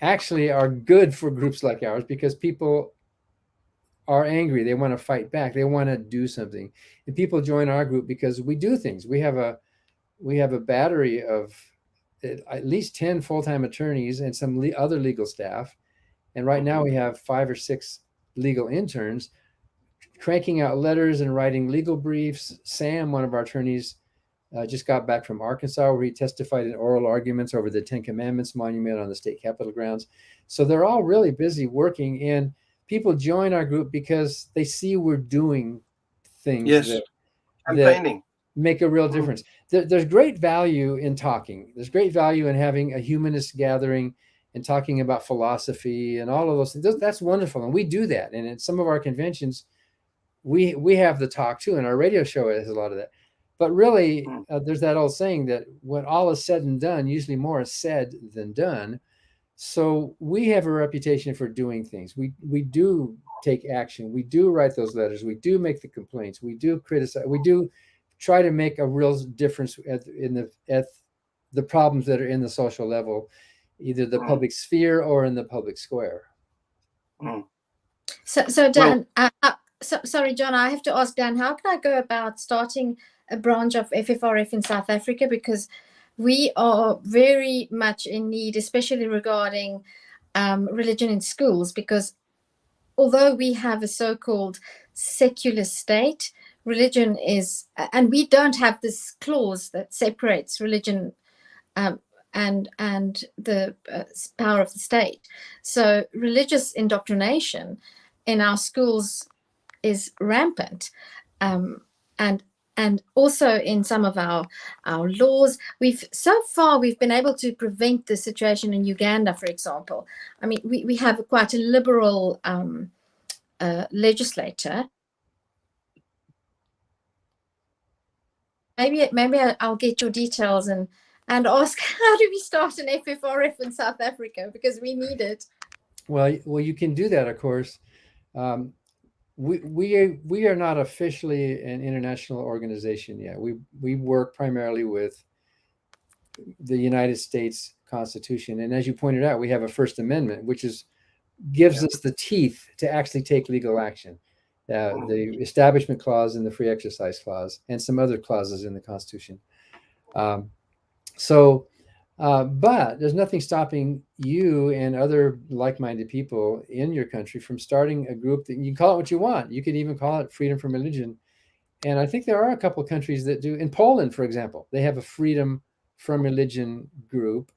actually are good for groups like ours, because people are angry. They want to fight back. They want to do something. And people join our group because we do things. We have a battery of at least 10 full-time attorneys and some other legal staff. And right now we have 5 or 6 legal interns cranking out letters and writing legal briefs. Sam, one of our attorneys, just got back from Arkansas, where he testified in oral arguments over the Ten Commandments monument on the state capitol grounds. So they're all really busy working, and people join our group because they see we're doing things that campaigning. Make a real difference. There's great value in talking. There's great value in having a humanist gathering and talking about philosophy and all of those things. That's wonderful, and we do that. And at some of our conventions, we have the talk too, and our radio show has a lot of that. But really, there's that old saying that when all is said and done, usually more is said than done. So we have a reputation for doing things. We do take action. We do write those letters. We do make the complaints. We do criticize. We do try to make a real difference at the problems that are in the social level, either the public sphere or in the public square. So Dan, sorry, John, I have to ask Dan, how can I go about starting a branch of FFRF in South Africa? Because we are very much in need, especially regarding religion in schools, because although we have a so-called secular state, religion is, and we don't have this clause that separates religion and the power of the state. So religious indoctrination in our schools is rampant, and also in some of our laws. So far we've been able to prevent the situation in Uganda, for example. I mean, we have quite a liberal legislator. Maybe I'll get your details and ask, how do we start an FFRF in South Africa, because we need it. Well, you can do that, of course. We are not officially an international organization yet. We work primarily with the United States Constitution, and as you pointed out, we have a First Amendment, which gives us the teeth to actually take legal action. The Establishment Clause and the Free Exercise Clause, and some other clauses in the Constitution. But there's nothing stopping you and other like-minded people in your country from starting a group that you can call it what you want. You could even call it Freedom from Religion. And I think there are a couple of countries that do. In Poland, for example, they have a Freedom from Religion group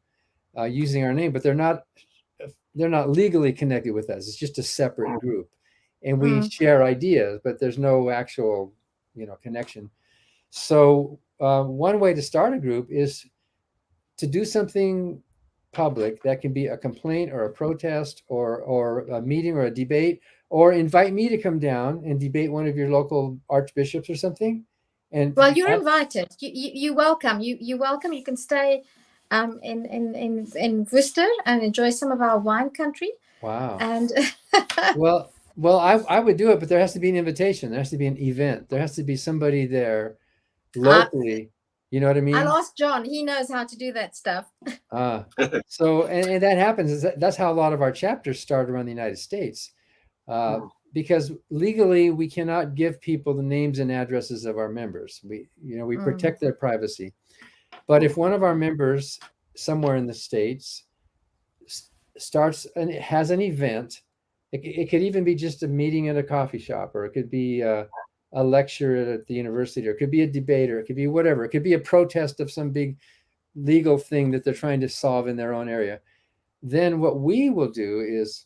using our name, but they're not legally connected with us. It's just a separate group. And we share ideas, but there's no actual, connection. So one way to start a group is to do something public that can be a complaint or a protest or a meeting or a debate, or invite me to come down and debate one of your local archbishops or something. And well, you're invited. You welcome. You welcome. You can stay in Worcester and enjoy some of our wine country. Wow. And well, I would do it, but there has to be an invitation. There has to be an event. There has to be somebody there locally. You know what I mean? I'll ask John. He knows how to do that stuff. So, and that happens. That's how a lot of our chapters start around the United States. Because legally, we cannot give people the names and addresses of our members. We protect their privacy. But if one of our members somewhere in the States starts and has an event, it could even be just a meeting at a coffee shop, or it could be a lecture at the university, or it could be a debate, or it could be whatever. It could be a protest of some big legal thing that they're trying to solve in their own area. Then what we will do is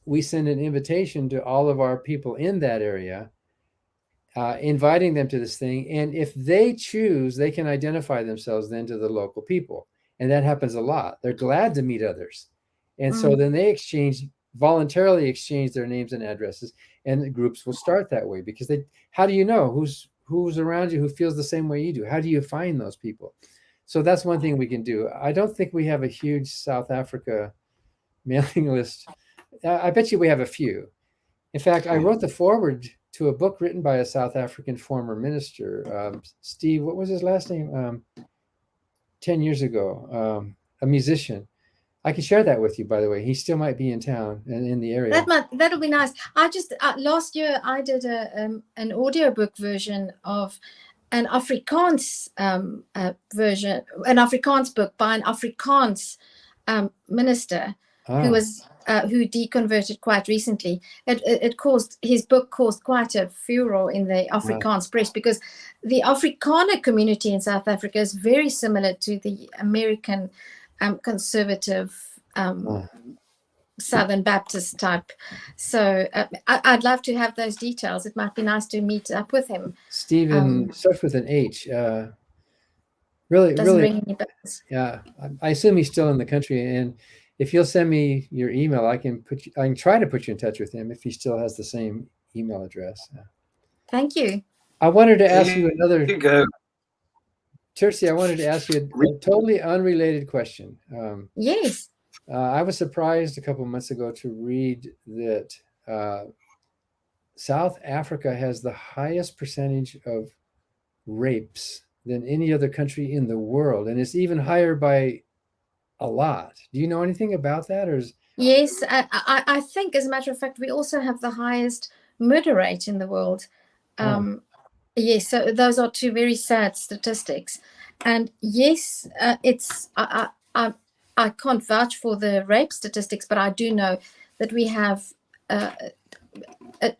we send an invitation to all of our people in that area, inviting them to this thing. And if they choose, they can identify themselves then to the local people. And that happens a lot. They're glad to meet others. And so then they voluntarily exchange their names and addresses, and the groups will start that way, because how do you know who's around you who feels the same way you do? How do you find those people? So that's one thing we can do. I don't think we have a huge South Africa mailing list. I bet you we have a few. In fact, I wrote the foreword to a book written by a South African former minister, Steve, what was his last name? 10 years ago, a musician. I can share that with you, by the way. He still might be in town and in the area. That'll be nice. I just last year I did an audiobook version of an Afrikaans version, an Afrikaans book by an Afrikaans minister Ah, who deconverted quite recently. His book caused quite a furor in the Afrikaans press, because the Afrikaner community in South Africa is very similar to the American conservative Southern Baptist type. So I'd love to have those details. It might be nice to meet up with him. Stephen starts with an H. Really, Doesn't ring any bells. yeah. I assume he's still in the country, and if you'll send me your email, I can try to put you in touch with him if he still has the same email address. Thank you. I wanted to ask you another. You go. Tercy, I wanted to ask you a totally unrelated question. Yes. I was surprised a couple of months ago to read that South Africa has the highest percentage of rapes than any other country in the world, and it's even higher by a lot. Do you know anything about that? Or Yes, I think, as a matter of fact, we also have the highest murder rate in the world. Yes, so those are two very sad statistics. And yes, I can't vouch for the rape statistics, but I do know that we have a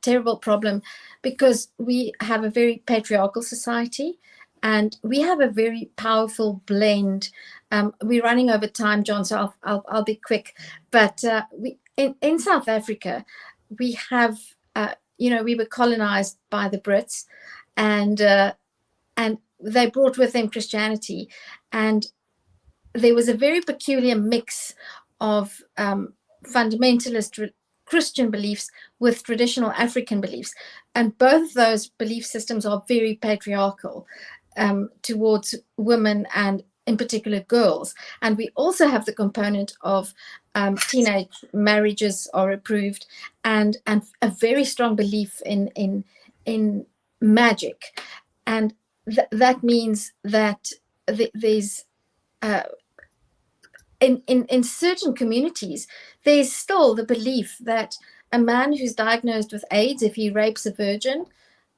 terrible problem, because we have a very patriarchal society, and we have a very powerful blend. We're running over time, John, so I'll be quick. But in South Africa, we have, we were colonized by the Brits, and they brought with them Christianity, and there was a very peculiar mix of fundamentalist Christian beliefs with traditional African beliefs, and both those belief systems are very patriarchal towards women, and in particular girls. And we also have the component of teenage marriages are approved, and a very strong belief in magic, and that means that there's in certain communities, there's still the belief that a man who's diagnosed with AIDS, if he rapes a virgin,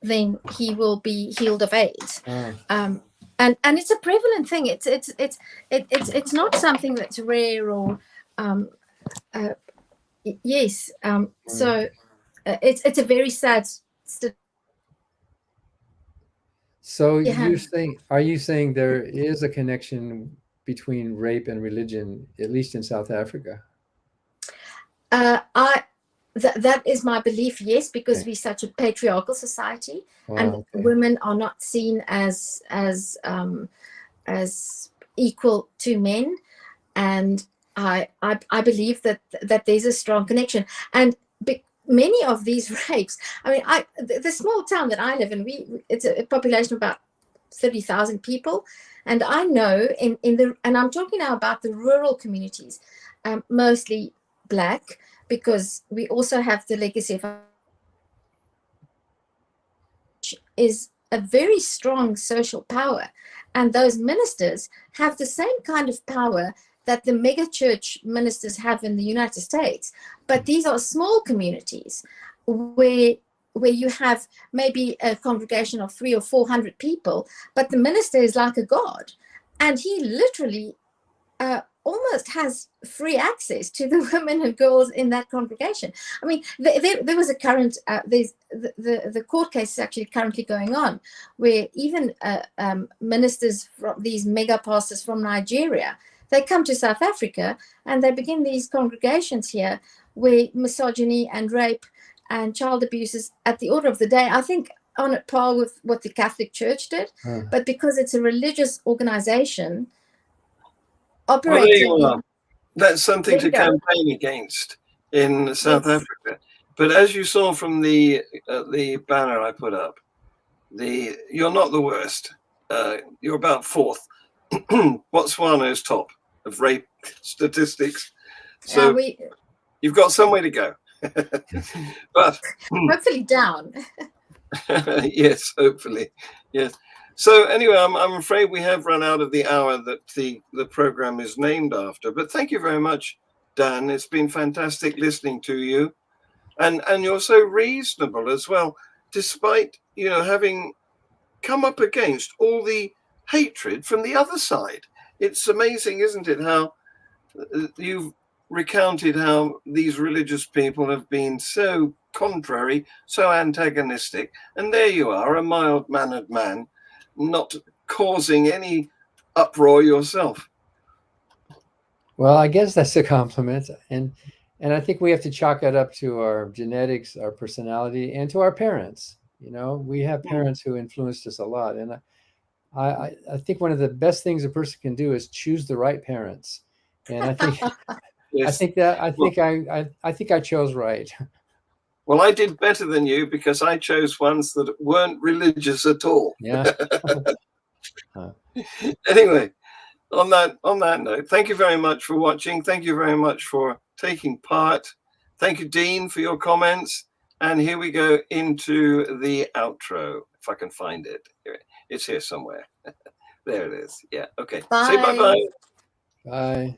then he will be healed of AIDS. And it's a prevalent thing. It's not something that's rare or yes. So it's a very sad. So are you saying there is a connection between rape and religion, at least in South Africa? That is my belief, yes, because we're such a patriarchal society, and women are not seen as equal to men, and I believe that there's a strong connection. And many of these rapes, I mean, the small town that I live in, it's a population of about 30,000 people, and I know and I'm talking now about the rural communities, mostly Black, because we also have the legacy of is a very strong social power, and those ministers have the same kind of power that the mega church ministers have in the United States. But these are small communities where you have maybe a congregation of 300 or 400 people, but the minister is like a god, and he literally almost has free access to the women and girls in that congregation. I mean, there was a current, the court case is actually currently going on, where even ministers from these mega pastors from Nigeria, they come to South Africa and they begin these congregations here where misogyny and rape and child abuse is at the order of the day. I think on a par with what the Catholic Church did, but because it's a religious organization operating. Well, that's something to campaign against in South Africa. But as you saw from the banner I put up, you're not the worst. You're about fourth. Botswana is top of rape statistics. So you've got some way to go. But hopefully down. Yes, hopefully. Yes. So anyway, I'm afraid we have run out of the hour that the program is named after. But thank you very much, Dan. It's been fantastic listening to you. And you're so reasonable as well, despite, having come up against all the hatred from the other side. It's amazing, isn't it, how you've recounted how these religious people have been so contrary, so antagonistic, and there you are, a mild-mannered man, not causing any uproar yourself. Well, I guess that's a compliment, and I think we have to chalk it up to our genetics, our personality, and to our parents. You know, we have parents who influenced us a lot, and I think one of the best things a person can do is choose the right parents. And I think Yes. I think I chose right. Well, I did better than you because I chose ones that weren't religious at all. Yeah. Anyway, on that note, thank you very much for watching. Thank you very much for taking part. Thank you, Dean, for your comments. And here we go into the outro, if I can find it. It's here somewhere. There it is. Yeah. Okay. Bye. Say bye-bye. Bye.